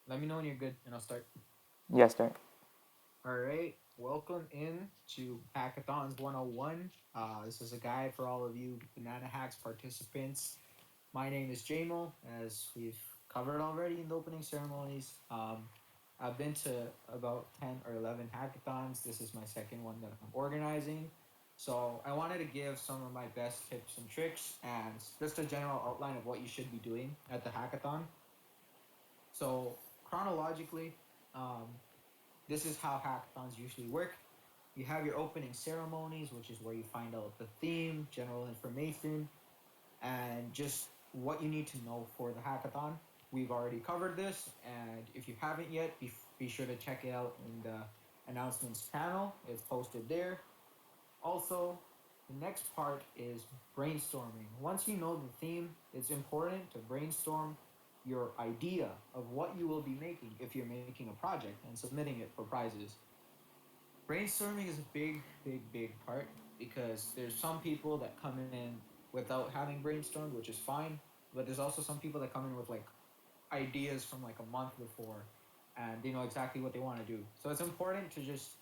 Let me know when you're good, and I'll start. Yes, sir. All right, welcome in to Hackathons 101. This is a guide for all of you Banana Hacks participants. My name is JMO, as we've covered already in the opening ceremonies. I've been to about 10 or 11 hackathons. This is my second one that I'm organizing. So I wanted to give some of my best tips and tricks and just a general outline of what you should be doing at the hackathon. So chronologically, um, this is how hackathons usually work. You have your opening ceremonies, which is where you find out the theme, general information, and just what you need to know for the hackathon. We've already covered this, and if you haven't yet, be sure to check it out in the announcements panel. It's posted there. Also, the next part is brainstorming. Once you know the theme, it's important to brainstorm your idea of what you will be making if you're making a project and submitting it for prizes. Brainstorming is a big part because there's some people that come in without having brainstormed, which is fine, but there's also some people that come in with like ideas from like a month before and they know exactly what they want to do. So it's important to just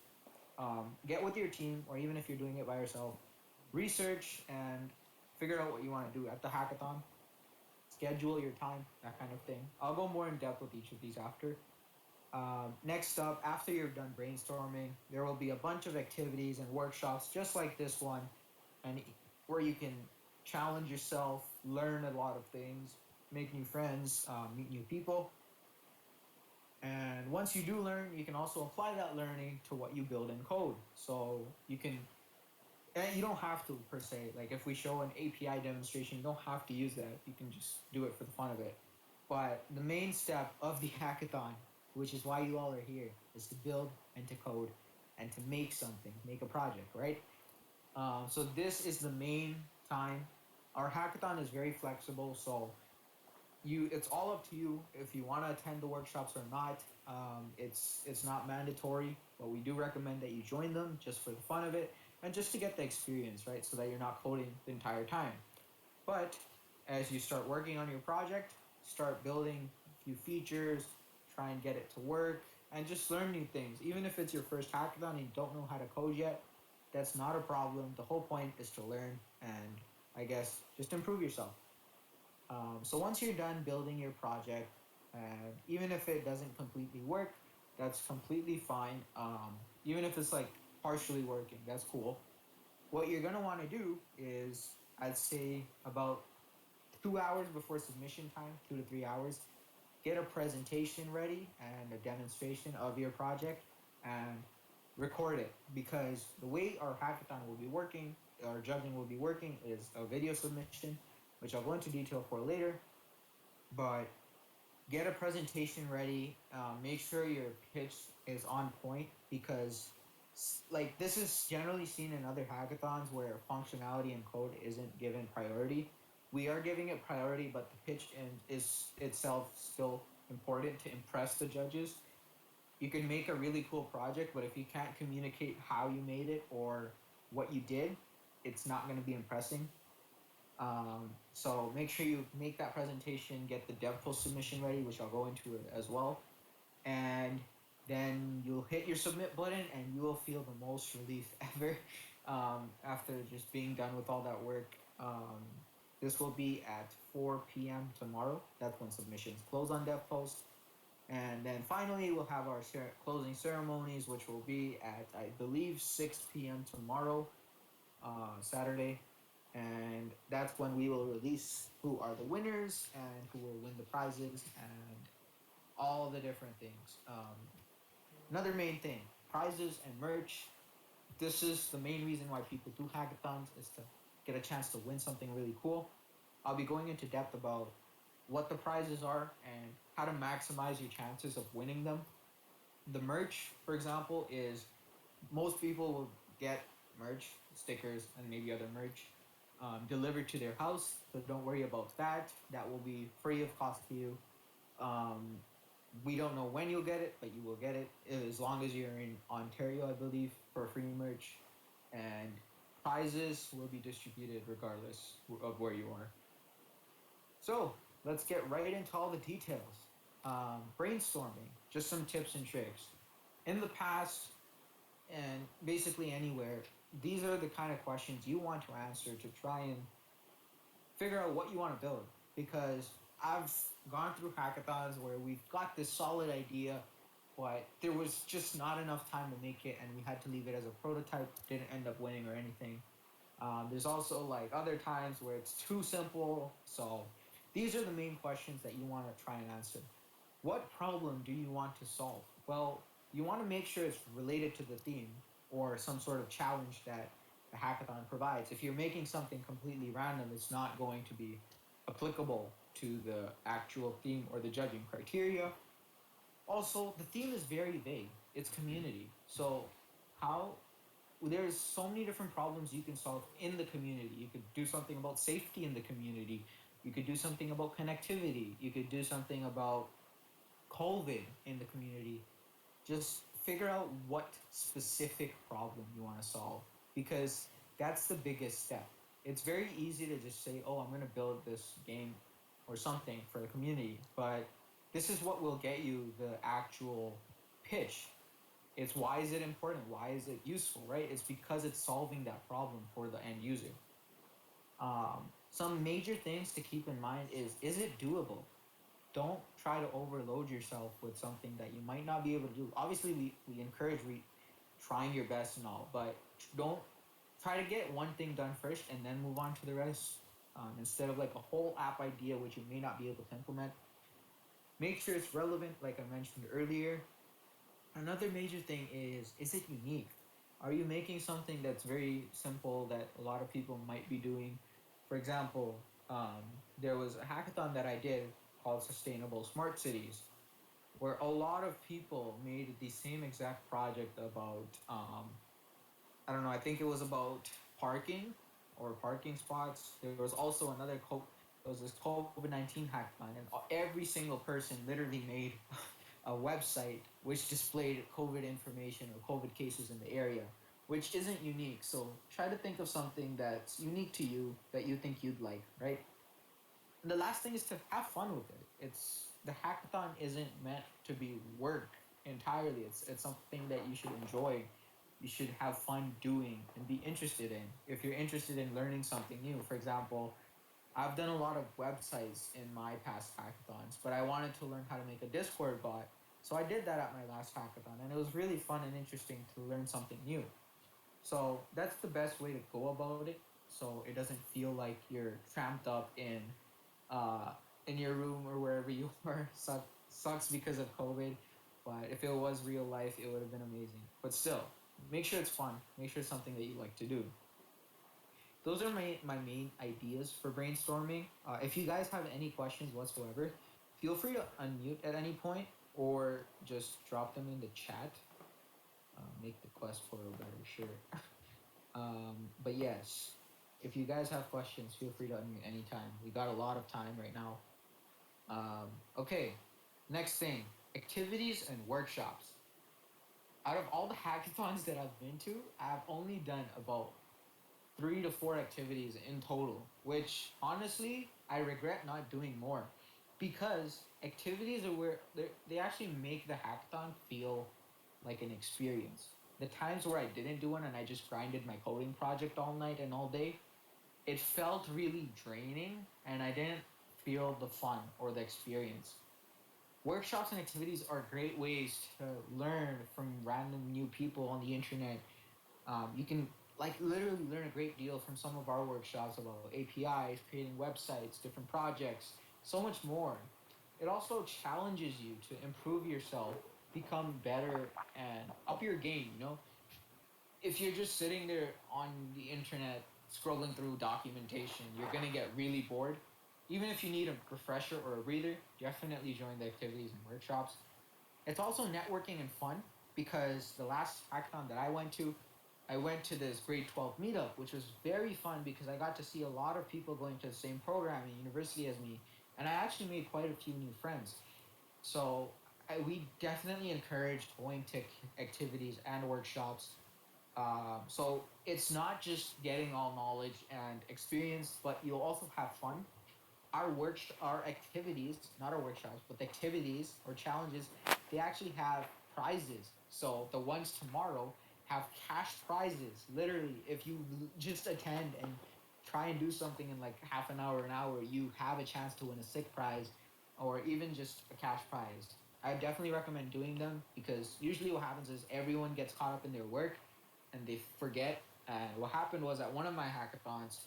get with your team, or even if you're doing it by yourself, research and figure out what you want to do at the hackathon, schedule your time, that kind of thing. I'll go more in depth with each of these after. Next up, after you're done brainstorming, there will be a bunch of activities and workshops just like this one, and where you can challenge yourself, learn a lot of things, make new friends, meet new people. And once you do learn, you can also apply that learning to what you build in code. So you can, and you don't have to per se. Like if we show an API demonstration, you don't have to use that. You can just do it for the fun of it. But the main step of the hackathon, which is why you all are here, is to build and to code and to make something, make a project, right? So this is the main time. Our hackathon is very flexible, so it's all up to you if you want to attend the workshops or not. It's not mandatory, but we do recommend that you join them just for the fun of it and just to get the experience, right? So that you're not coding the entire time. But as you start working on your project, start building a few features, try and get it to work, and just learn new things. Even if it's your first hackathon and you don't know how to code yet, that's not a problem. The whole point is to learn and I guess just improve yourself. So once you're done building your project, even if it doesn't completely work, that's completely fine. Even if it's like partially working, that's cool. What you're gonna want to do is, I'd say about 2 hours before submission time, 2 to 3 hours, get a presentation ready and a demonstration of your project and record it, because the way our hackathon will be working, our judging will be working, is a video submission, which I'll go into detail for later. But get a presentation ready. Make sure your pitch is on point, because like this is generally seen in other hackathons where functionality and code isn't given priority. We are giving it priority, but the pitch is itself still important to impress the judges. You can make a really cool project, but if you can't communicate how you made it or what you did, it's not going to be impressing. So make sure you make that presentation, get the dev post submission ready, which I'll go into it as well. And then you'll hit your submit button and you will feel the most relief ever after just being done with all that work. This will be at 4 p.m. tomorrow. That's when submissions close on dev post. And then finally, we'll have our closing ceremonies, which will be at, I believe, 6 p.m. tomorrow, Saturday, and that's when we will release who are the winners and who will win the prizes and all the different things. Another main thing, prizes and merch. This is the main reason why people do hackathons, is to get a chance to win something really cool. I'll be going into depth about what the prizes are and how to maximize your chances of winning them. The merch, for example, is most people will get merch, stickers, and maybe other merch delivered to their house. So don't worry about that. That will be free of cost to you. Um, we don't know when you'll get it, but you will get it as long as you're in Ontario, I believe, for free merch. And prizes will be distributed regardless of where you are. So let's get right into all the details. brainstorming, just some tips and tricks. In the past, and basically anywhere, these are the kind of questions you want to answer to try and figure out what you want to build. Because I've gone through hackathons where we've got this solid idea, but there was just not enough time to make it, and we had to leave it as a prototype. Didn't end up winning or anything. There's also like other times where it's too simple. So these are the main questions that you want to try and answer. What problem do you want to solve? Well, you want to make sure it's related to the theme or some sort of challenge that the hackathon provides. If you're making something completely random, it's not going to be applicable to the actual theme or the judging criteria. Also, the theme is very vague. It's community. So, how there's so many different problems you can solve in the community. You could do something about safety in the community. You could do something about connectivity. You could do something about COVID in the community. Just figure out what specific problem you want to solve because that's the biggest step. It's very easy to just say, oh, I'm going to build this game or something for the community, but this is what will get you the actual pitch. It's why is it important? Why is it useful, right? It's because it's solving that problem for the end user. Some major things to keep in mind is it doable? Don't try to overload yourself with something that you might not be able to do. Obviously, we encourage trying your best and all, but don't try to get one thing done first and then move on to the rest. Instead of like a whole app idea which you may not be able to implement, make sure it's relevant, like I mentioned earlier. Another major thing is it unique? Are you making something that's very simple that a lot of people might be doing? For example, there was a hackathon that I did called Sustainable Smart Cities, where a lot of people made the same exact project about, I don't know, I think it was about parking or parking spots. There was also there was this COVID 19 hackathon, and every single person literally made a website which displayed COVID information or COVID cases in the area, which isn't unique. So try to think of something that's unique to you that you think you'd like, right? And the last thing is to have fun with it. It's the hackathon isn't meant to be work entirely. It's something that you should enjoy. You should have fun doing and be interested in. If you're interested in learning something new, for example, I've done a lot of websites in my past hackathons, but I wanted to learn how to make a Discord bot. So I did that at my last hackathon, and it was really fun and interesting to learn something new. So that's the best way to go about it. So it doesn't feel like you're tramped up uh, in your room or wherever you are. Sucks because of COVID, but if it was real life, it would have been amazing. But still, make sure it's fun. Make sure it's something that you like to do. Those are my main ideas for brainstorming. If you guys have any questions whatsoever, feel free to unmute at any point or just drop them in the chat. Make the quest portal better, sure. But yes, if you guys have questions, feel free to unmute anytime. We got a lot of time right now. Okay, next thing, activities and workshops. Out of all the hackathons that I've been to, I've only done about 3 to 4 activities in total, which honestly, I regret not doing more because activities are where they actually make the hackathon feel like an experience. The times where I didn't do one and I just grinded my coding project all night and all day, it felt really draining and I didn't feel the fun or the experience. Workshops and activities are great ways to learn from random new people on the internet. You can like literally learn a great deal from some of our workshops about APIs, creating websites, different projects, so much more. It also challenges you to improve yourself, become better, and up your game. If you're just sitting there on the internet scrolling through documentation, you're gonna get really bored. Even if you need a refresher or a breather, definitely join the activities and workshops. It's also networking and fun because the last hackathon that I went to this grade 12 meetup, which was very fun because I got to see a lot of people going to the same program and university as me, and I actually made quite a few new friends. So we definitely encourage going to activities and workshops. So it's not just getting all knowledge and experience, but you'll also have fun. our activities, not our workshops, but the activities or challenges, they actually have prizes. So the ones tomorrow have cash prizes. Literally, if you just attend and try and do something in like half an hour, you have a chance to win a sick prize or even just a cash prize. I definitely recommend doing them because usually what happens is everyone gets caught up in their work and they forget. And what happened was at one of my hackathons,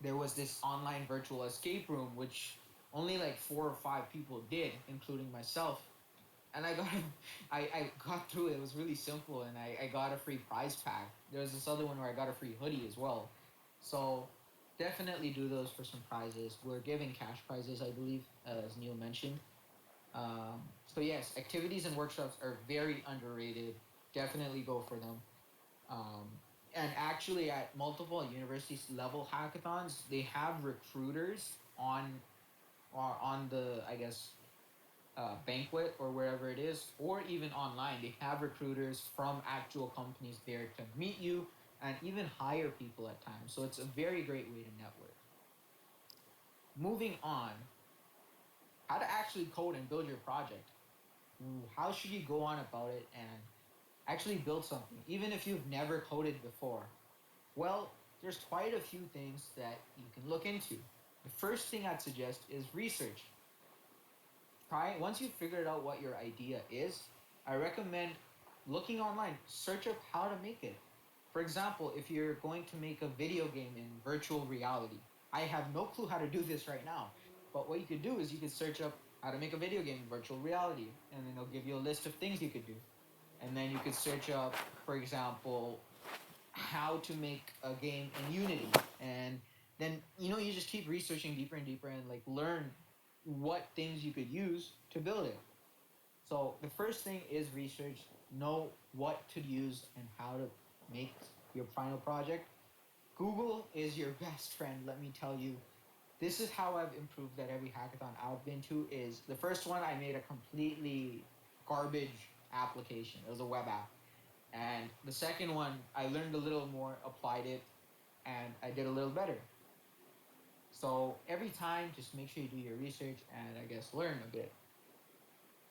there was this online virtual escape room, which only like 4 or 5 people did, including myself. And I got through it. It was really simple, and I got a free prize pack. There was this other one where I got a free hoodie as well. So definitely do those for some prizes. We're giving cash prizes, I believe, as Neil mentioned. So yes, activities and workshops are very underrated. Definitely go for them. Um, and actually, at multiple university level hackathons, they have recruiters on the, I guess, banquet or wherever it is, or even online. They have recruiters from actual companies there to meet you and even hire people at times. So it's a very great way to network. Moving on, how to actually code and build your project. How should you go on about it and actually build something, even if you've never coded before? Well, there's quite a few things that you can look into. The first thing I'd suggest is research. Try once you've figured out what your idea is, I recommend looking online, search up how to make it. For example, if you're going to make a video game in virtual reality, I have no clue how to do this right now. But what you could do is you could search up how to make a video game in virtual reality, and then it'll give you a list of things you could do. And then you could search up, for example, how to make a game in Unity, and then you just keep researching deeper and deeper and like learn what things you could use to build it. So the first thing is research, know what to use and how to make your final project. Google is your best friend, let me tell you. This is how I've improved at every hackathon I've been to. Is the first one I made a completely garbage application. It was a web app. And the second one, I learned a little more, applied it, and I did a little better. So every time, just make sure you do your research and I guess learn a bit.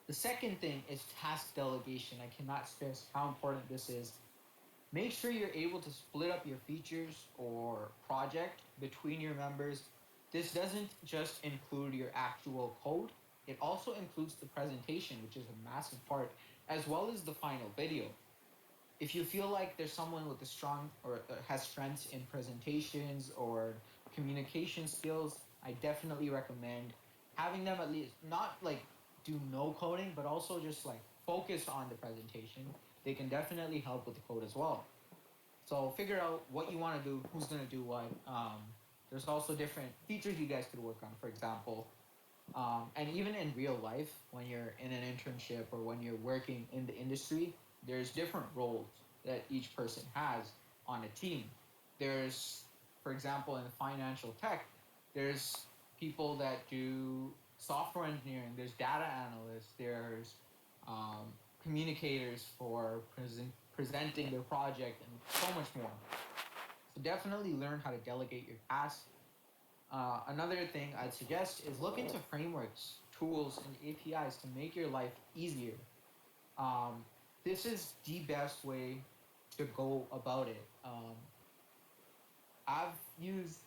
The second thing is task delegation. I cannot stress how important this is. Make sure you're able to split up your features or project between your members. This doesn't just include your actual code, it also includes the presentation, which is a massive part, as well as the final video. If you feel like there's someone with a strong or has strengths in presentations or communication skills, I definitely recommend having them at least not like do no coding, but also just like focus on the presentation. They can definitely help with the code as well. So figure out what you want to do, who's going to do what. There's also different features you guys could work on. For example, and even in real life, when you're in an internship or when you're working in the industry, there's different roles that each person has on a team. There's, for example, in financial tech, there's people that do software engineering, there's data analysts, there's um, communicators for presenting their project, and so much more. So definitely learn how to delegate your tasks. Another thing I'd suggest is look into frameworks, tools, and APIs to make your life easier. Um, this is the best way to go about it. I've used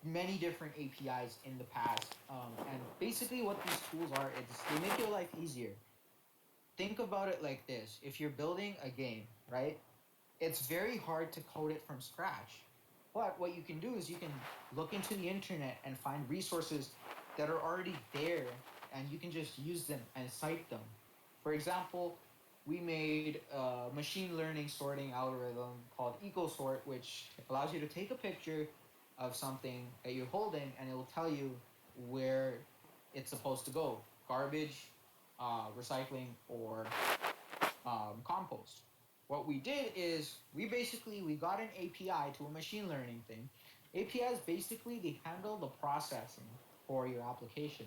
many different APIs in the past, and basically what these tools are is they make your life easier. Think about it like this: if you're building a game, right? It's very hard to code it from scratch. But what you can do is you can look into the internet and find resources that are already there and you can just use them and cite them. For example, we made a machine learning sorting algorithm called EcoSort, which allows you to take a picture of something that you're holding and it will tell you where it's supposed to go: garbage, recycling, or compost. What we did is we got an API to a machine learning thing. APIs basically they handle the processing for your application.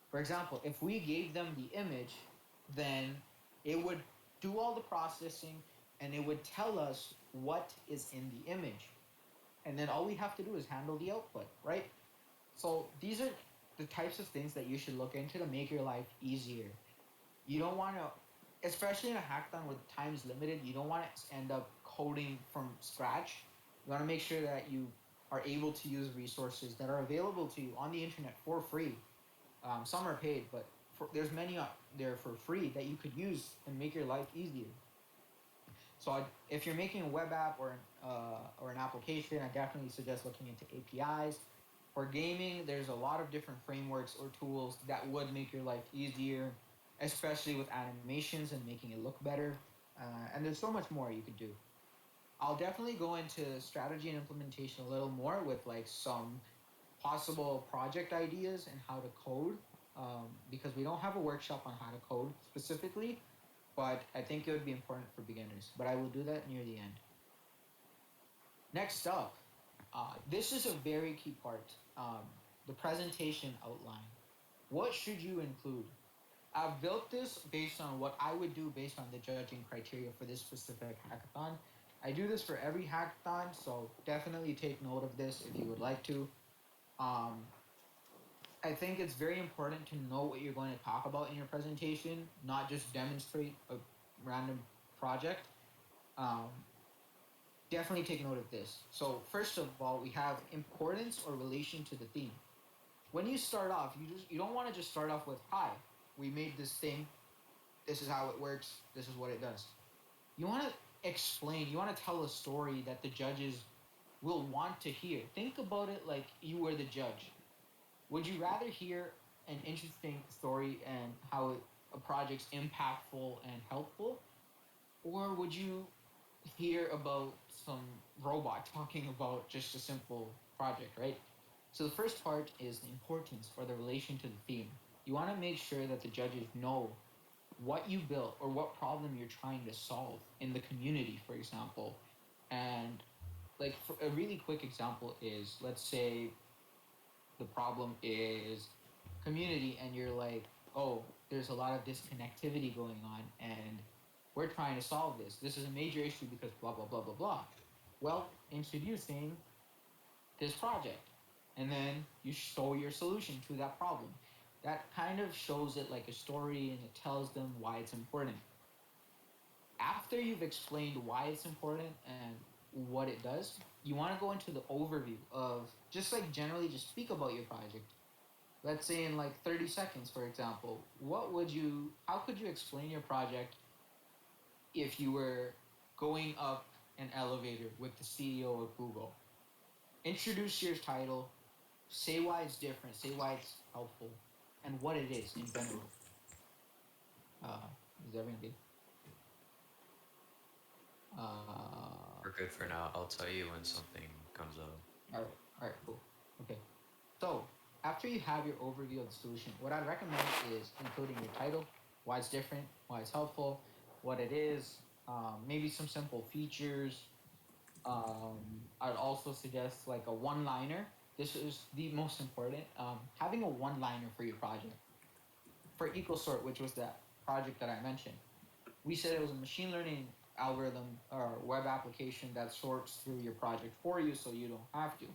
For example, if we gave them the image, then it would do all the processing and it would tell us what is in the image. And then all we have to do is handle the output, right? So these are the types of things that you should look into to make your life easier. You don't want to, especially in a hackathon where time is limited, you don't want to end up coding from scratch. You want to make sure that you are able to use resources that are available to you on the internet for free. Some are paid, but there's many out there for free that you could use and make your life easier. So if you're making a web app or an application, I definitely suggest looking into APIs. For gaming, there's a lot of different frameworks or tools that would make your life easier, especially with animations and making it look better. And there's so much more you could do. I'll definitely go into strategy and implementation a little more with like some possible project ideas and how to code, because we don't have a workshop on how to code specifically, but I think it would be important for beginners. But I will do that near the end. Next up, this is a very key part, the presentation outline. What should you include? I've built this based on what I would do based on the judging criteria for this specific hackathon. I do this for every hackathon, so definitely take note of this if you would like to. Um, I think it's very important to know what you're going to talk about in your presentation, not just demonstrate a random project. Um, Definitely take note of this. So first of all, we have importance or relation to the theme. When you start off, you don't want to just start off with hi, we made this thing, this is how it works, this is what it does. You want to explain, you want to tell a story that the judges will want to hear. Think about it like you were the judge. Would you rather hear an interesting story and how a project's impactful and helpful, or would you hear about some robot talking about just a simple project, right? So the first part is the importance or the relation to the theme. You want to make sure that the judges know what you built or what problem you're trying to solve in the community, for example. And like for a really quick example is, let's say the problem is community and you're like, oh, there's a lot of disconnectivity going on and we're trying to solve this. This is a major issue because blah blah blah blah blah. Well, introducing this project, and then you show your solution to that problem. That kind of shows it like a story and it tells them why it's important. After you've explained why it's important and what it does, you want to go into the overview of just like generally just speak about your project. Let's say in like 30 seconds, for example, how could you explain your project if you were going up an elevator with the CEO of Google? Introduce your title, say why it's different, say why it's helpful, and what it is in general. Uh, is everything good? We're good for now. I'll tell you when something comes up. All right, cool. Okay. So after you have your overview of the solution, what I'd recommend is including your title, why it's different, why it's helpful, what it is, maybe some simple features. I'd also suggest like a one-liner. This is the most important. Having a one-liner for your project. For EcoSort, which was that project that I mentioned, we said it was a machine learning algorithm or web application that sorts through your project for you so you don't have to.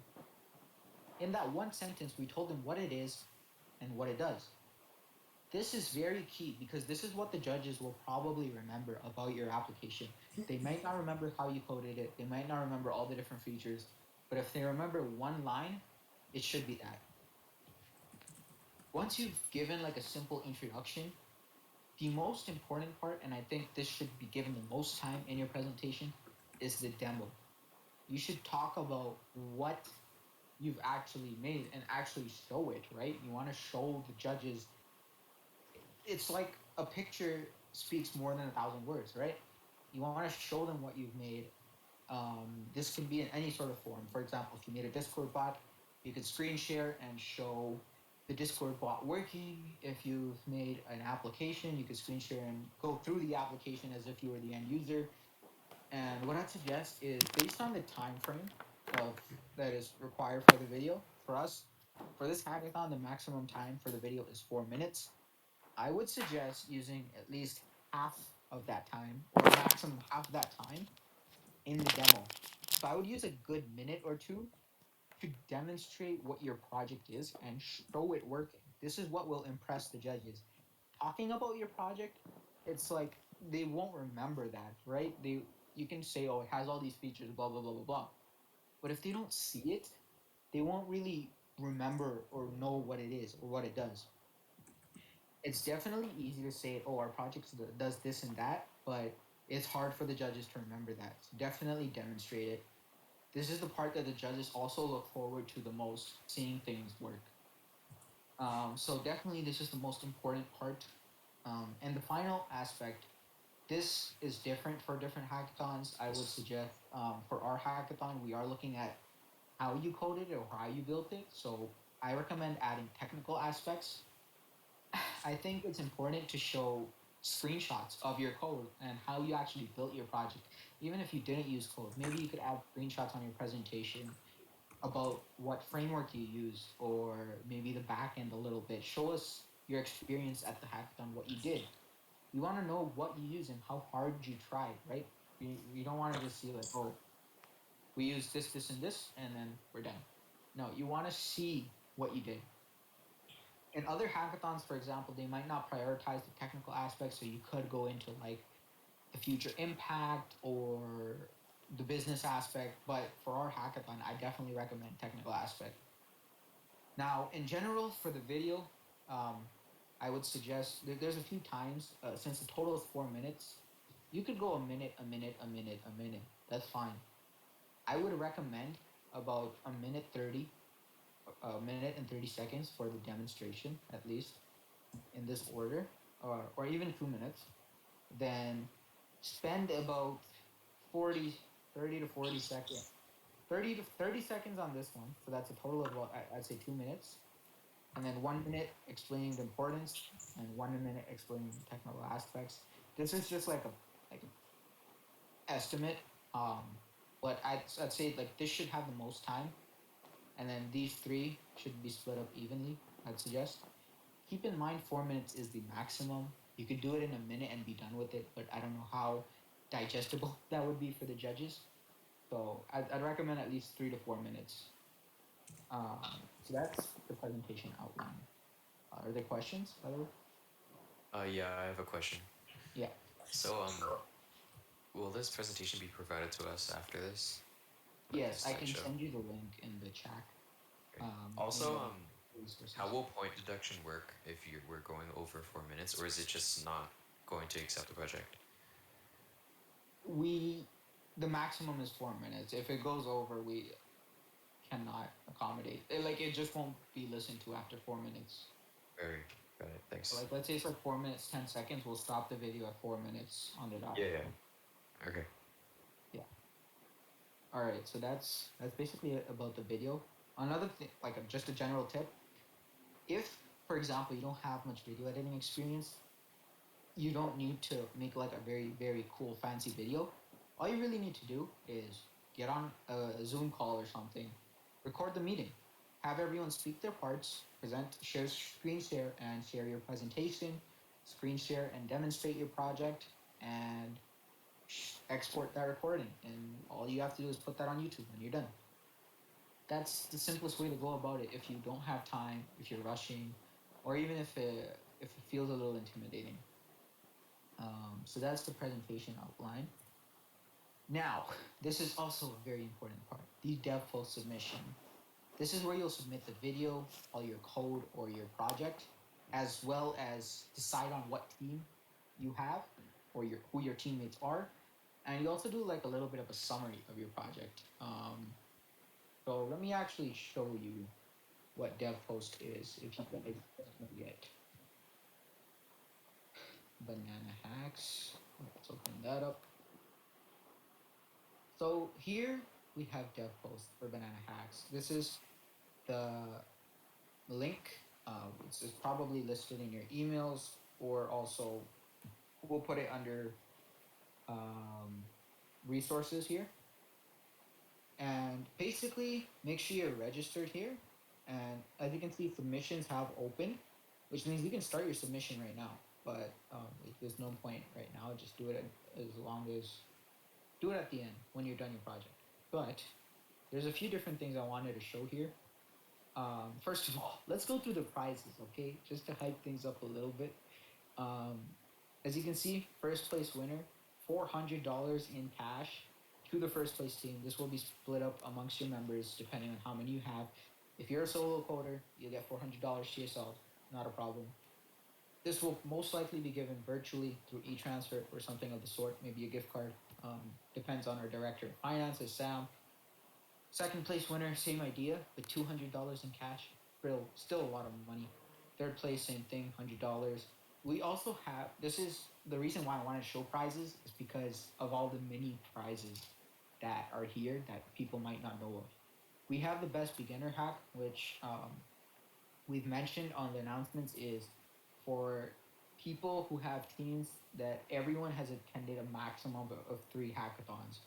In that one sentence, we told them what it is and what it does. This is very key because this is what the judges will probably remember about your application. They might not remember how you coded it, they might not remember all the different features, but if they remember one line, it should be that. Once you've given like a simple introduction, the most important part, and I think this should be given the most time in your presentation, is the demo. You should talk about what you've actually made and actually show it, right? You want to show the judges. It's like a picture speaks more than 1,000 words, right? You want to show them what you've made. This can be in any sort of form. For example, if you made a Discord bot, you could screen share and show the Discord bot working. If you've made an application, you could screen share and go through the application as if you were the end user. And what I'd suggest is based on the time frame of that is required for the video. For us, for this hackathon, the maximum time for the video is 4 minutes. I would suggest using at least half of that time, or maximum half of that time, in the demo. So I would use a good minute or two to demonstrate what your project is and show it working. This is what will impress the judges. Talking about your project, it's like they won't remember that, right? You can say, oh, it has all these features, blah blah blah blah blah. But if they don't see it, they won't really remember or know what it is or what it does. It's definitely easy to say, oh, our project does this and that, but it's hard for the judges to remember that. So definitely demonstrate it. This is the part that the judges also look forward to the most, seeing things work. So definitely, this is the most important part. And the final aspect, this is different for different hackathons. I would suggest for our hackathon, we are looking at how you coded it or how you built it. So I recommend adding technical aspects. I think it's important to show screenshots of your code and how you actually built your project. Even if you didn't use code, maybe you could add screenshots on your presentation about what framework you used or maybe the back end a little bit. Show us your experience at the hackathon, what you did. We want to know what you use and how hard you tried, right? We don't want to just see like, oh, we use this, and this, and then we're done. No, you want to see what you did. In other hackathons, for example, they might not prioritize the technical aspects, so you could go into like the future impact or the business aspect. But for our hackathon, I definitely recommend technical aspect. Now, in general, for the video, um, I would suggest there's a few times since the total is 4 minutes, you could go a minute, a minute, a minute, a minute. That's fine. I would recommend about a minute 30, a minute and 30 seconds for the demonstration, at least in this order, or even 2 minutes. Then spend about 40, 30 to 40 seconds, 30 to 30 seconds on this one. So that's a total of about, I'd say 2 minutes. And then 1 minute explaining the importance and 1 minute explaining the technical aspects. This is just like a estimate. Um, but I'd say like this should have the most time, and then these three should be split up evenly. I'd suggest. Keep in mind 4 minutes is the maximum. You could do it in a minute and be done with it, but I don't know how digestible that would be for the judges. So I'd recommend at least 3 to 4 minutes. So that's the presentation outline. Are there questions, by the way? Yeah, I have a question. Yeah. So, will this presentation be provided to us after this? Like Yes, this I can slideshow? send you the link in the chat. Okay. Also, Maybe resources. how will point deduction work if we're going over 4 minutes, or is it just not going to accept the project? We the maximum is 4 minutes. If it goes over, we cannot accommodate. Like it just won't be listened to after 4 minutes. Very got it. Thanks. Like let's say it's like 4 minutes 10 seconds. We'll stop the video at 4 minutes on the dot. Yeah, yeah. Okay. Yeah. All right. So that's basically it about the video. Another thing, like just a general tip, if for example you don't have much video editing experience, you don't need to make like a very cool fancy video. All you really need to do is get on a Zoom call or something, record the meeting, have everyone speak their parts, present, share screen share and share your presentation, screen share and demonstrate your project, and export that recording. And all you have to do is put that on YouTube, and you're done. That's the simplest way to go about it. If you don't have time, if you're rushing, or even if it feels a little intimidating. So that's the presentation outline. Now, this is also a very important part, the dev post submission. This is where you'll submit the video, all your code or your project, as well as decide on what team you have or who your teammates are. And you also do like a little bit of a summary of your project. So let me actually show you what dev post is if you guys don't yet. Banana hacks. Let's open that up. So here we have dev post for banana hacks. This is the link. It's probably listed in your emails, or also we'll put it under resources here. And basically, make sure you're registered here. And as you can see, submissions have opened, which means you can start your submission right now. But there's no point right now. Just do it as long as do it at the end when you're done your project. But there's a few different things I wanted to show here. First of all, let's go through the prizes, okay? Just to hype things up a little bit. Um, as you can see, first place winner, $400 in cash to the first place team. This will be split up amongst your members depending on how many you have. If you're a solo coder, you'll get $400 to yourself. Not a problem. This will most likely be given virtually through e-transfer or something of the sort, maybe a gift card. Depends on our director of finances, Sam. Second place winner, same idea, but $200 in cash. Still a lot of money. Third place, same thing, $100. We also have, this is the reason why I wanted to show prizes, is because of all the mini prizes that are here that people might not know of. We have the best beginner hack, which we've mentioned on the announcements, is for people who have teams that everyone has attended a maximum of 3 hackathons,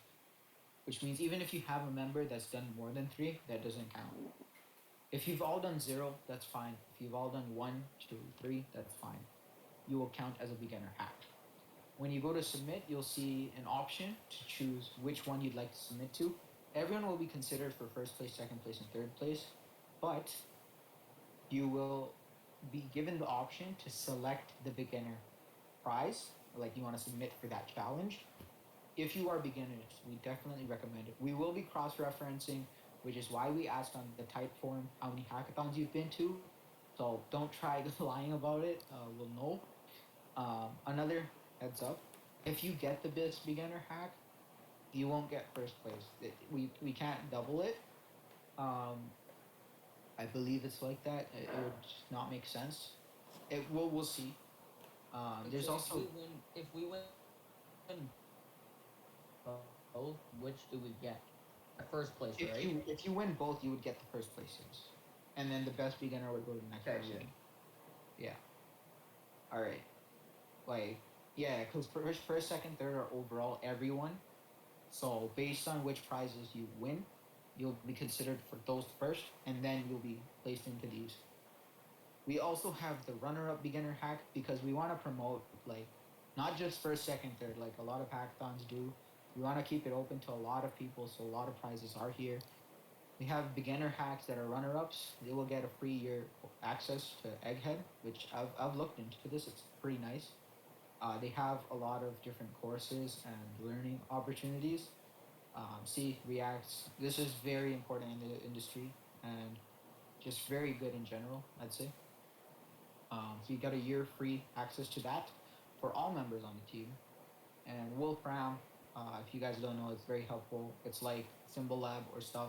which means even if you have a member that's done more than 3, that doesn't count. If you've all done 0, that's fine. If you've all done 1, 2, 3, that's fine. You will count as a beginner hack. When you go to submit, you'll see an option to choose which one you'd like to submit to. Everyone will be considered for first place, second place, and third place, but you will be given the option to select the beginner prize, like you want to submit for that challenge. If you are beginners, we definitely recommend it. We will be cross-referencing, which is why we asked on the type form how many hackathons you've been to. So don't try lying about it. We'll know. Another heads up: if you get the best beginner hack, you won't get first place. We can't double it. Um, I believe it's like that. It would just not make sense. We'll see. Wait, There's so also if we win both, which do we get? At first place, right? if you win both, you would get the first place, yes, and then the best beginner would go to the next Okay, person. Yeah. All right. Like, yeah, because first, second, third are overall everyone. So based on which prizes you win, you'll be considered for those first, and then you'll be placed into these. We also have the runner-up beginner hack because we want to promote like not just first, second, third, like a lot of hackathons do. We want to keep it open to a lot of people, so a lot of prizes are here. We have beginner hacks that are runner-ups. They will get a free year access to Egghead, which I've looked into this. It's pretty nice. They have a lot of different courses and learning opportunities. C Reacts. This is very important in the industry and just very good in general, I'd say. So you got a year free access to that for all members on the team. And Wolfram, if you guys don't know, it's very helpful. It's like Symbol Lab or stuff.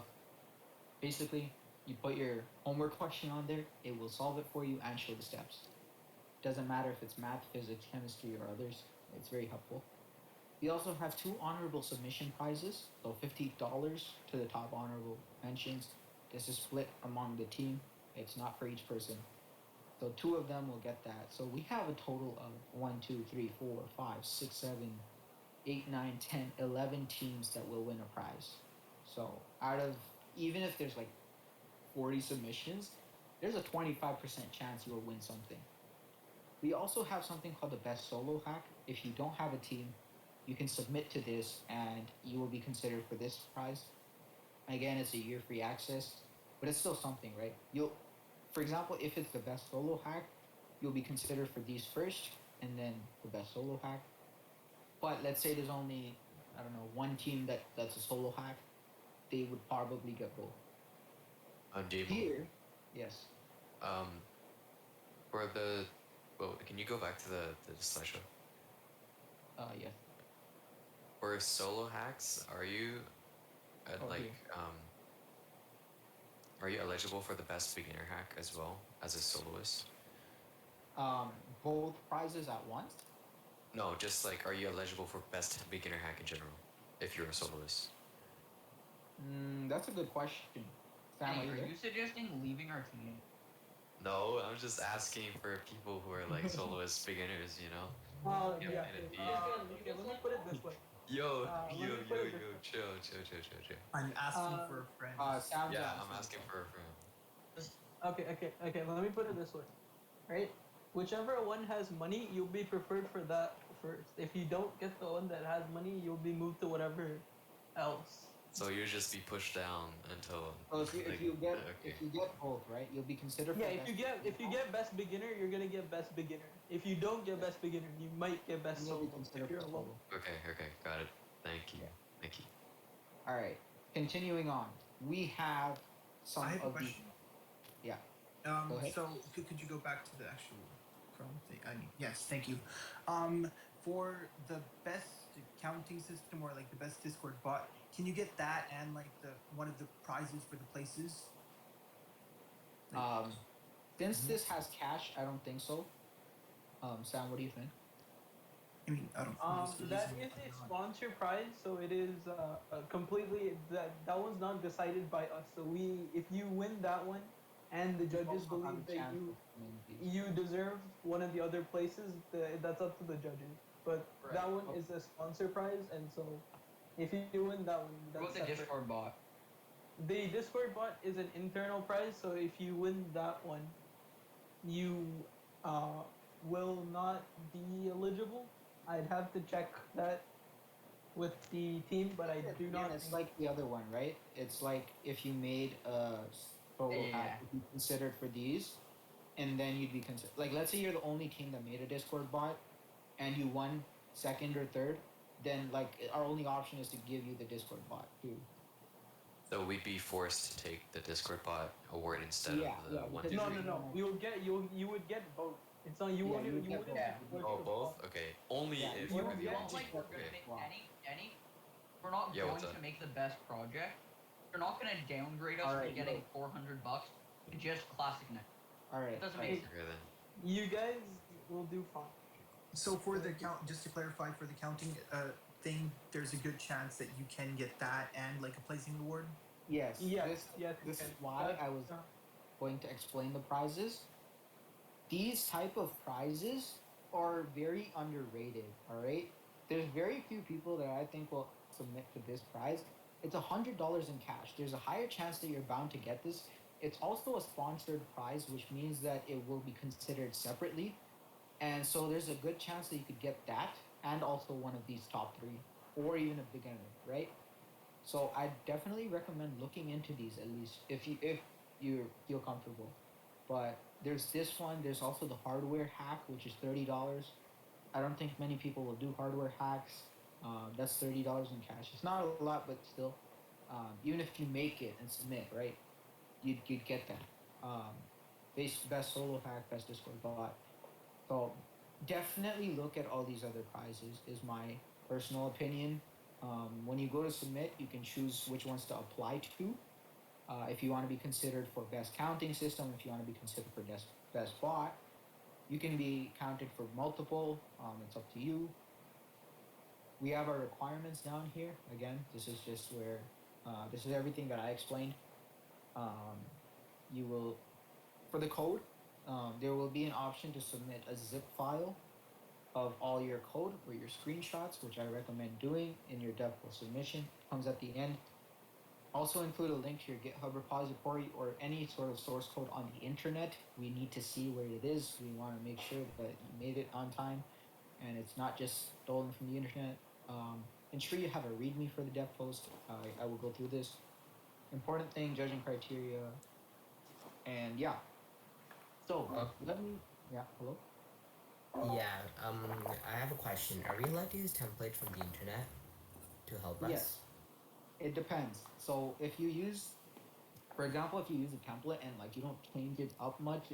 Basically, you put your homework question on there, it will solve it for you and show the steps. Doesn't matter if it's math, physics, chemistry, or others. It's very helpful. We also have 2 honorable submission prizes, so $50 to the top honorable mentions. This is split among the team. It's not for each person. So 2 of them will get that. So we have a total of 1, 2, 3, 4, 5, 6, 7, 8, 9, 10, 11 teams that will win a prize. So out of, even if there's like 40 submissions, there's a 25% chance you will win something. We also have something called the best solo hack. If you don't have a team, you can submit to this and you will be considered for this prize. Again, it's a year free access, but it's still something, right? For example, if it's the best solo hack, you'll be considered for these first and then the best solo hack. But let's say there's only, I don't know, one team that's a solo hack, they would probably get both. Jable. Here, yes. Um, for the, well, can you go back to the slideshow? Yes. For solo hacks, are you Oh, like here. are you eligible for the best beginner hack as well as a soloist? Um, both prizes at once. No, just like are you eligible for best beginner hack in general if you're a soloist? That's a good question. Sam, are Hey, you are there? you suggesting leaving our team? No, I'm just asking for people who are like soloist beginners, you know? Yeah, Yeah. and a D. Okay, let me put it this way. Yo, Let yo, me put yo, it this yo, way. chill, chill, chill, chill, chill. I'm asking for friends. Sam's Yeah, I'm asking. asking for a friend. Okay. Let me put it this way, right? Whichever one has money, you'll be preferred for that first. If you don't get the one that has money, you'll be moved to whatever else. So you'll just be pushed down until So if like you get okay. if you get both, right, you'll be considered for Yeah, best if you get best beginner, you're gonna get best beginner. If you don't get best beginner, you might get and best you'll be solo considered if you're for alone. solo. Okay, okay, got it. Thank you. Yeah. Thank you. All right. Continuing on, we have some I have a of the question. yeah. Go ahead. So could you go back to the actual Chrome thing? I mean, yes, thank you. For the best counting system or like the best Discord bot, can you get that and like the one of the prizes for the places? Like, Since Mhm. this has cash, I don't think so. Sam, what do you think? I mean, I don't. I'm just That using it is on a your own. sponsor prize, so it is completely that one's not decided by us. So if you win that one, and the You judges also have believe a that chance of winning these. you deserve one of the other places, that's up to the judges. But Right. that one Okay. is a sponsor prize, and so if you win that one, What that's about the separate. Discord bot? The Discord bot is an internal prize, so if you win that one, you uh, will not be eligible. I'd have to check that with the team, but I do Again, not it's think. like the other one, right? It's like if you made a solo Yeah. hack, you'd be considered for these, and then you'd be considered. Like, let's say you're the only team that made a Discord bot, and you won second or third. Then, like, our only option is to give you the Discord bot too. So we'd be forced to take the Discord bot award instead of Yeah, the yeah, one, because two, No, three. no, no. You would get both. It's not Yeah, you you get wouldn't both. be Yeah. forced Oh, to both? follow. Okay. Only Yeah, if you You you're wouldn't the get want only. just like get we're the gonna Okay. make wow. any. We're not Yeah, what's going up? to make the best project. We're not gonna downgrade us All for right, getting yo. $400 to just classic net. All It right, doesn't all make right. sense. Okay then. You guys will do fine. So for the You'll do count, just to clarify, for the counting thing, there's a good chance that you can get that and like a placing award. Yes, Yes, this yes, you this can. is why I was going to explain the prizes. These type of prizes are very underrated. All right, there's very few people that I think will submit to this prize. It's $100 in cash. There's a higher chance that you're bound to get this. It's also a sponsored prize, which means that it will be considered separately, and so there's a good chance that you could get that and also one of these top three, or even a beginner, right? So I definitely recommend looking into these at least if you feel comfortable. But there's this one. There's also the hardware hack, which is $30. I don't think many people will do hardware hacks. That's $30 in cash. It's not a lot, but still, even if you make it and submit, right, you'd get that. Um, best solo hack, best Discord bot. So definitely look at all these other prizes. Is my personal opinion. When you go to submit, you can choose which ones to apply to. If you want to be considered for best counting system, if you want to be considered for best bot, you can be counted for multiple. It's up to you. We have our requirements down here. Again, this is just where this is everything that I explained. Um, you will for the code. There will be an option to submit a zip file of all your code or your screenshots, which I recommend doing in your dev pool submission. Comes at the end. Also include a link to your GitHub repository or any sort of source code on the internet. We need to see where it is. We want to make sure that you made it on time and it's not just stolen from the internet. Ensure you have a README for the dev post. I will go through this. Important thing, judging criteria, and yeah. So Uh, let me. Yeah. Hello. yeah, I have a question. Are we allowed to use templates from the internet to help us? Yes. It depends. So if you use, for example, if you use a template and like you don't change it up much,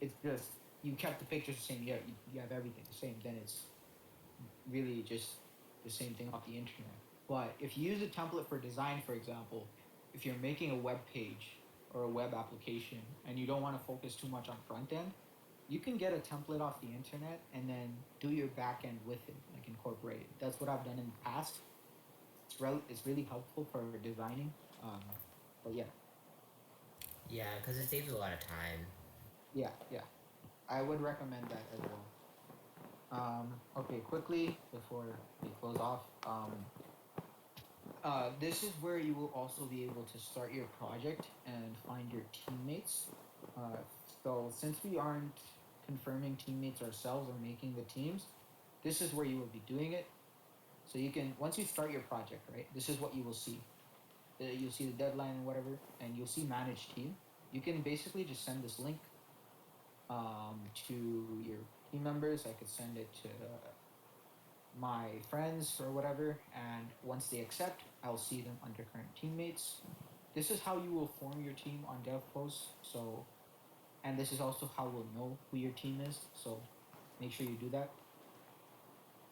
it's just you kept the pictures the same. You have everything the same. Then it's really just the same thing off the internet. But if you use a template for design, for example, if you're making a web page or a web application and you don't want to focus too much on front end, you can get a template off the internet and then do your back end with it, like incorporate it. That's what I've done in the past. It's really helpful for designing. But yeah, Yeah, because it saves a lot of time. yeah, I would recommend that as well. Okay, quickly before we close off, this is where you will also be able to start your project and find your teammates. Uh, so since we aren't confirming teammates ourselves or making the teams, this is where you will be doing it. So you can once you start your project, right? This is what you will see. You'll see the deadline and whatever, and you'll see manage team. You can basically just send this link to your team members. I could send it to my friends or whatever, and once they accept, I'll see them under current teammates. This is how you will form your team on DevPost. So, and this is also how we'll know who your team is. So, make sure you do that.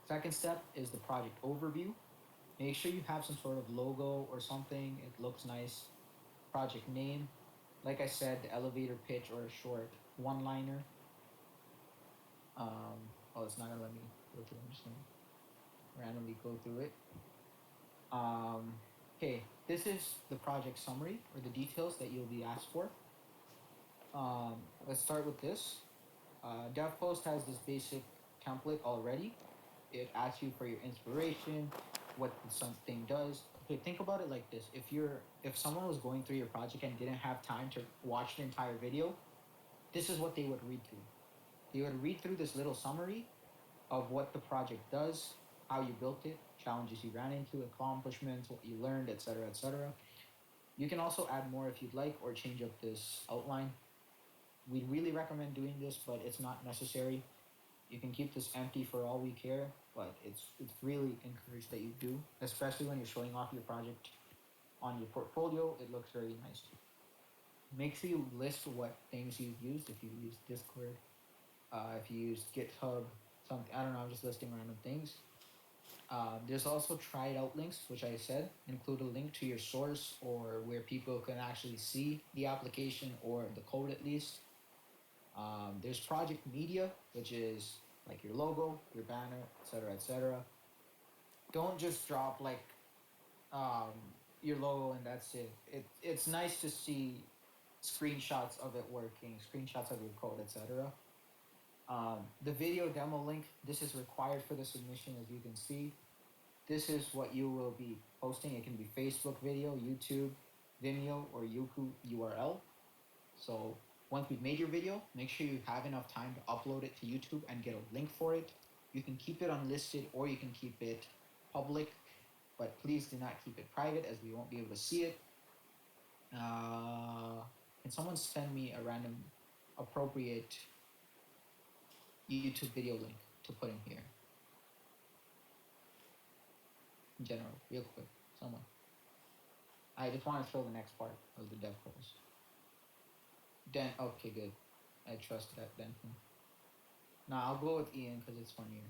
Second step is the project overview. Make sure you have some sort of logo or something. It looks nice. Project name. Like I said, the elevator pitch or a short one-liner. Oh, it's not gonna let me go through. I'm just gonna randomly go through it. Um, okay, this is the project summary or the details that you'll be asked for. Let's start with this. DevPost has this basic template already. It asks you for your inspiration, what something does. Okay, think about it like this: if someone was going through your project and didn't have time to watch the entire video, this is what they would read through. They would read through this little summary of what the project does, how you built it, challenges you ran into, accomplishments, what you learned, etc., etc. You can also add more if you'd like, or change up this outline. We really recommend doing this, but it's not necessary. You can keep this empty for all we care, but it's really encouraged that you do, especially when you're showing off your project on your portfolio. It looks very nice. Make sure you list what things you've used. If you use Discord, if you use GitHub, something I don't know. I'm just listing random things. There's also tried out links, which I said include a link to your source or where people can actually see the application or the code at least. There's project media, which is like your logo, your banner, etc., etc. Don't just drop like um, your logo and that's it. It's nice to see screenshots of it working, screenshots of your code, etc. The video demo link. This is required for the submission, as you can see. This is what you will be posting. It can be Facebook video, YouTube, Vimeo, or Yuku URL. So once we've made your video, make sure you have enough time to upload it to YouTube and get a link for it. You can keep it unlisted or you can keep it public, but please do not keep it private as we won't be able to see it. Can someone send me a random appropriate YouTube video link to put in here? In general, real quick. Someone. I just want to show the next part of the dev post. Den. Okay, good. I trust that Denton. Nah, I'll go with Ian because it's funnier.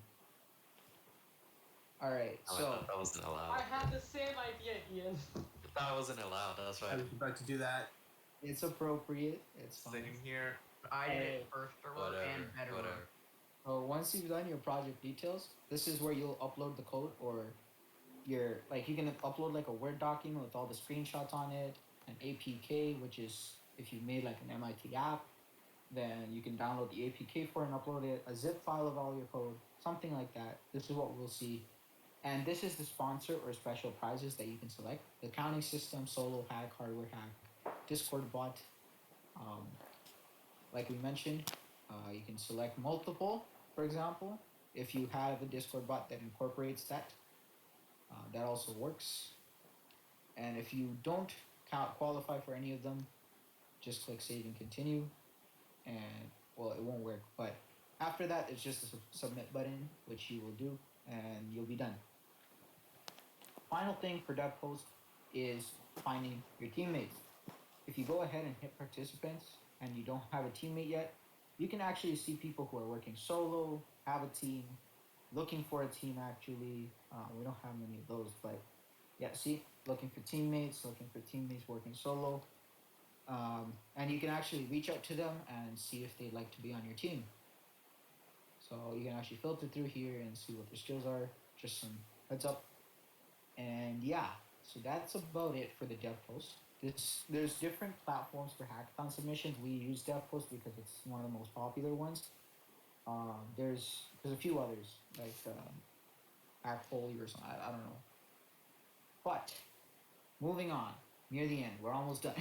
All right, Oh, I so thought that wasn't allowed. I had the same idea, Ian. I thought it wasn't allowed. That's why. I was about to do that. it's appropriate. It's fine. Same here. I did it first Whatever. and better. Whatever. So once you've done your project details, this is where you'll upload the code or your like you can upload like a Word document with all the screenshots on it, an APK, which is if you made like an MIT app, then you can download the APK for it and upload it, a zip file of all your code, something like that. This is what we'll see. And this is the sponsor or special prizes that you can select. The accounting system, solo hack, hardware hack, Discord bot. Um, like we mentioned, you can select multiple, for example. If you have a Discord bot that incorporates that, that also works. And if you don't qualify for any of them, just click save and continue. And well, it won't work. But after that, it's just a submit button, which you will do, and you'll be done. Final thing for DevPost is finding your teammates. If you go ahead and hit participants and you don't have a teammate yet, you can actually see people who are working solo, have a team, looking for a team actually. We don't have many of those, but yeah, see, looking for teammates working solo. And you can actually reach out to them and see if they'd like to be on your team. So you can actually filter through here and see what their skills are, just some heads up. And yeah, so that's about it for the dev post. There's different platforms for hackathon submissions. We use DevPost because it's one of the most popular ones. There's a few others like Hackfolio or something. I don't know. But moving on, near the end, we're almost done.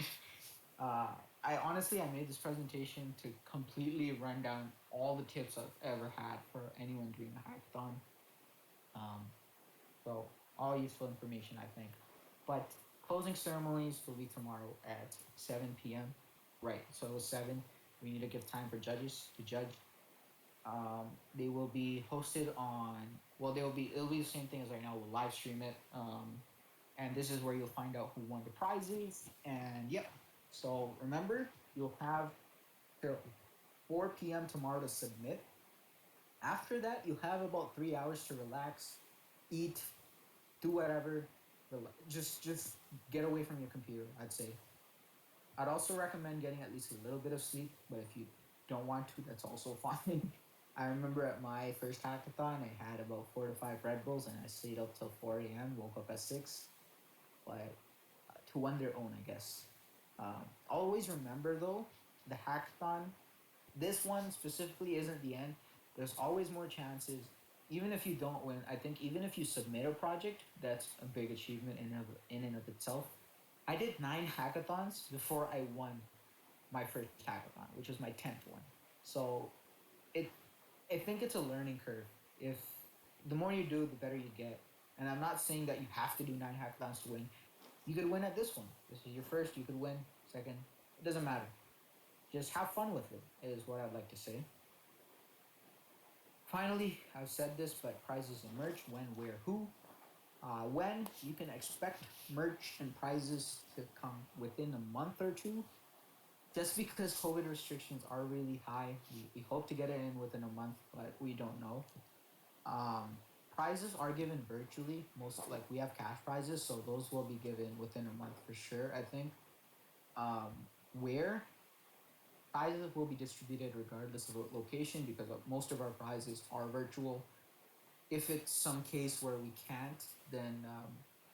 I made this presentation to completely run down all the tips I've ever had for anyone doing a hackathon. So all useful information, I think. But closing ceremonies will be tomorrow at 7 p.m. Right. So it was 7. We need to give time for judges to judge. They will be hosted on. Well, it'll be the same thing as right now. We'll live stream it. And this is where you'll find out who won the prizes. And yep. So remember, you'll have till 4 p.m. tomorrow to submit. After that, you have about 3 hours to relax, eat, do whatever. Just get away from your computer. I'd say. I'd also recommend getting at least a little bit of sleep. But if you don't want to, that's also fine. I remember at my first hackathon, I had about 4 to 5 Red Bulls, and I stayed up till 4 a.m. Woke up at 6. But to one their own, I guess. Always remember though, the hackathon, this one specifically isn't the end. There's always more chances. Even if you don't win, I think even if you submit a project, that's a big achievement in and of itself. I did 9 hackathons before I won my first hackathon, which was my 10th one. So it, I think it's a learning curve. If the more you do, the better you get. And I'm not saying that you have to do 9 hackathons to win. You could win at this one. This is your first. You could win second. It doesn't matter. Just have fun with it. Is what I'd like to say. Finally, I've said this, but prizes and merch. When, where, who. When you can expect merch and prizes to come within a month or two. Just because COVID restrictions are really high, we hope to get it in within a month, but we don't know. Um, Prizes are given virtually. Most like we have cash prizes, so those will be given within a month for sure. I think. Um, where prizes will be distributed regardless of location because most of our prizes are virtual. If it's some case where we can't, then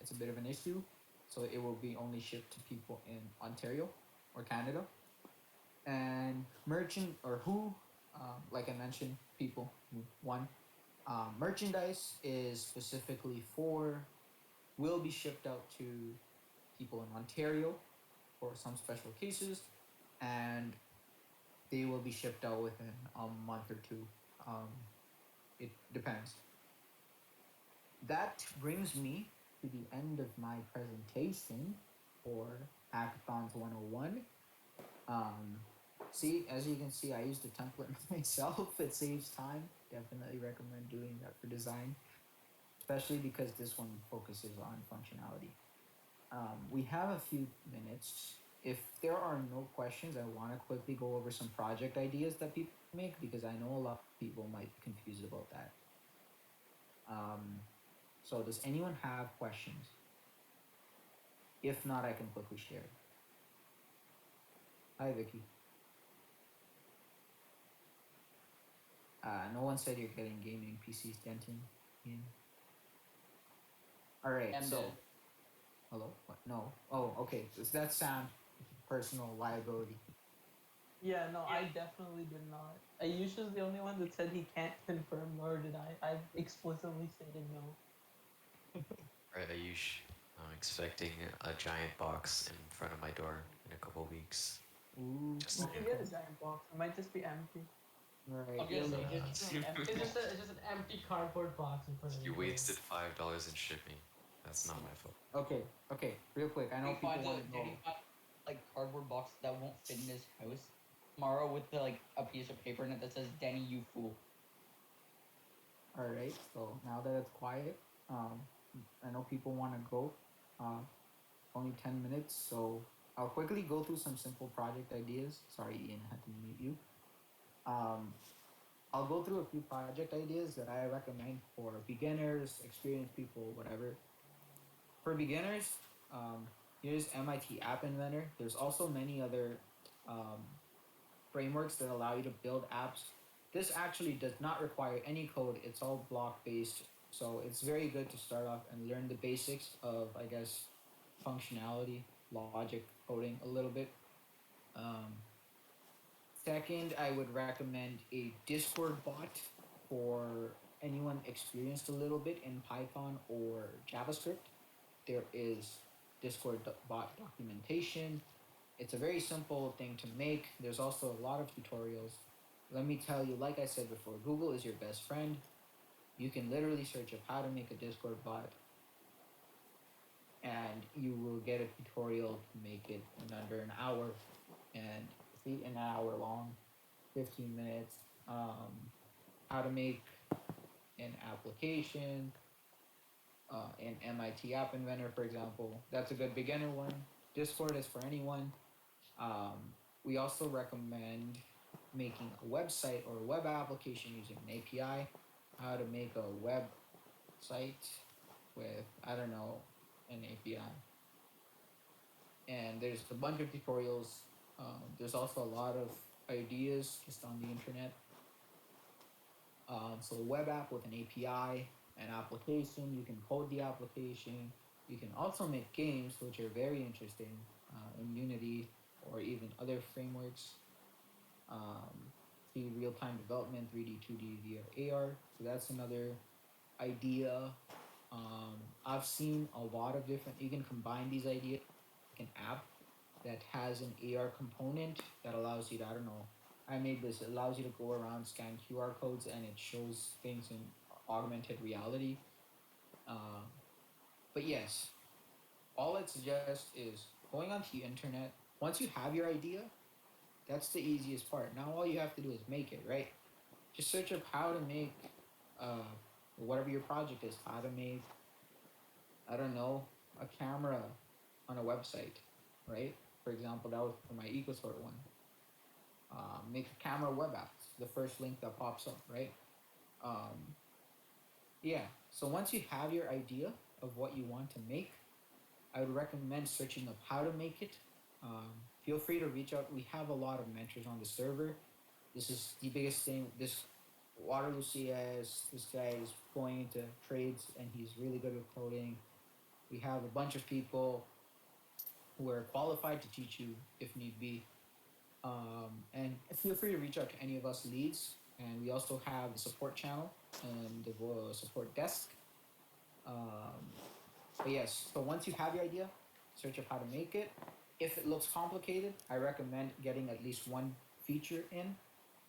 it's a bit of an issue. So it will be only shipped to people in Ontario or Canada. And merchant or who, like I mentioned, people one. Merchandise is specifically for will be shipped out to people in Ontario for some special cases, and they will be shipped out within a month or two. Um, it depends. That brings me to the end of my presentation for Hackathons 101. Um, See, as you can see, I used the template myself. It saves time. Definitely recommend doing that for design, especially because this one focuses on functionality. We have a few minutes. If there are no questions, I want to quickly go over some project ideas that people make because I know a lot of people might be confused about that. Um, so, does anyone have questions? If not, I can quickly share. Hi, Vicky. No one said you're getting gaming PCs, Denton. In. All right. I'm So, dead. hello. What? No. Oh, okay. That's Sam. Personal liability. Yeah, no, I definitely did not. Ayush is the only one that said he can't confirm, nor did I. I've explicitly stated no. Right, Ayush. I'm expecting a giant box in front of my door in a couple weeks. Ooh. Just You saying. can get a giant box. It might just be empty. All I right. was gonna say, Yellow. just an empty, It's just an empty cardboard box in front of You you. wasted $5 in shipping. That's not my fault. Okay. Okay. Real quick. I know people want to did know. he find like cardboard box that won't fit in his house tomorrow with the, like a piece of paper in it that says "Denny, you fool." All right. So now that it's quiet, I know people want to go. Uh, Only 10 minutes, so I'll quickly go through some simple project ideas. Sorry, Ian, I had to mute you. Um, I'll go through a few project ideas that I recommend for beginners, experienced people, whatever. For beginners, here's MIT App Inventor. There's also many other um, frameworks that allow you to build apps. This actually does not require any code. It's all block based, so it's very good to start off and learn the basics of, I guess, functionality, logic, coding a little bit. Um, Second, I would recommend a Discord bot for anyone experienced a little bit in Python or JavaScript. There is Discord bot documentation. It's a very simple thing to make. There's also a lot of tutorials. Let me tell you, like I said before, Google is your best friend. You can literally search up how to make a Discord bot. and you will get a tutorial to make it in under an hour, and see an hour long, 15 minutes. How to make an application, an MIT App Inventor, for example. That's a good beginner one. Discord is for anyone. Um, we also recommend making a website or a web application using an API. How to make a website with, I don't know, an API. And there's a bunch of tutorials. There's also a lot of ideas just on the internet. So a web app with an API, an application, you can code the application. You can also make games, which are very interesting in Unity or even other frameworks. See real-time development, 3D, 2D, VR, AR. So that's another idea. I've seen a lot of different. You can combine these ideas, like an app that has an AR component that allows you to, I don't know, I made this. It allows you to go around, scan QR codes, and it shows things in augmented reality. Um, but yes, all I'd suggest is going onto the internet. Once you have your idea, that's the easiest part. Now all you have to do is make it, right? Just search up how to make uh, whatever your project is. How to make, I don't know, a camera on a website, right? For example, that was for my EcoSort one. Make a camera web app. The first link that pops up, right? Um, yeah. So once you have your idea of what you want to make, I would recommend searching up how to make it. Feel free to reach out. We have a lot of mentors on the server. This is the biggest thing. This Waterloo CS, this guy is going into trades and he's really good with coding. We have a bunch of people who are qualified to teach you if need be. And feel free to reach out to any of us leads. And we also have the support channel and the support desk. Um, but yes, so once you have your idea, search up how to make it. If it looks complicated, I recommend getting at least one feature in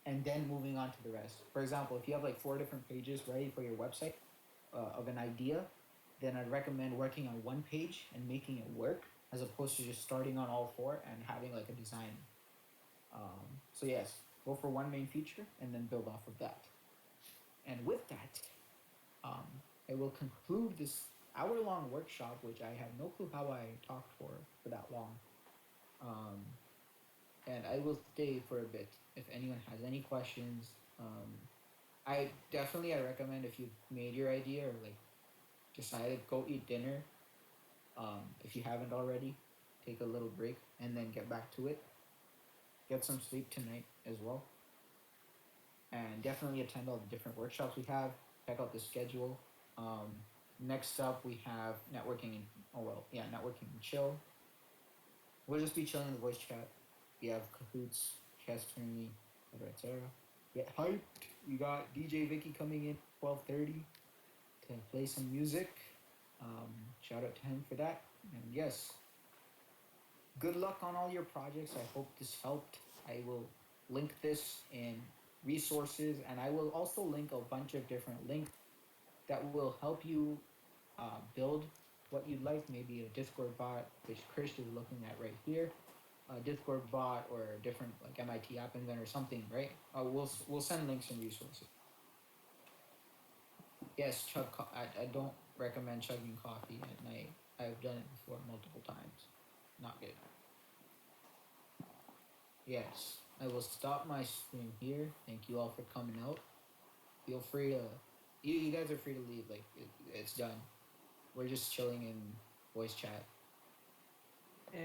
and then moving on to the rest. For example, if you have like 4 different pages ready for your website of an idea, then I'd recommend working on one page and making it work as opposed to just starting on all four and having like a design. So yes, go for one main feature and then build off of that. And with that, um, I will conclude this hour-long workshop, which I have no clue how I talked for that long. Um, and I will stay for a bit if anyone has any questions. I recommend if you've made your idea or like decided go eat dinner. If you haven't already, take a little break and then get back to it. Get some sleep tonight as well, and definitely attend all the different workshops we have. Check out the schedule. Um, Next up, we have networking and networking and chill. We'll just be chilling in the voice chat. We have Cahoots, Chess Tourney, etc., etc. Get hyped. We got DJ Vicky coming in 12:30 to play some music. Shout out to him for that. And yes, good luck on all your projects. I hope this helped. I will link this in resources, and I will also link a bunch of different links that will help you build what you'd like. Maybe a Discord bot, which Chris is looking at right here, a Discord bot, or a different like MIT App Inventor or something, right? We'll send links and resources. Yes, I don't recommend chugging coffee at night. I've done it before multiple times. Not good. Yes, I will stop my stream here. Thank you all for coming out. Feel free to, you guys are free to leave. Like it's done. We're just chilling in voice chat.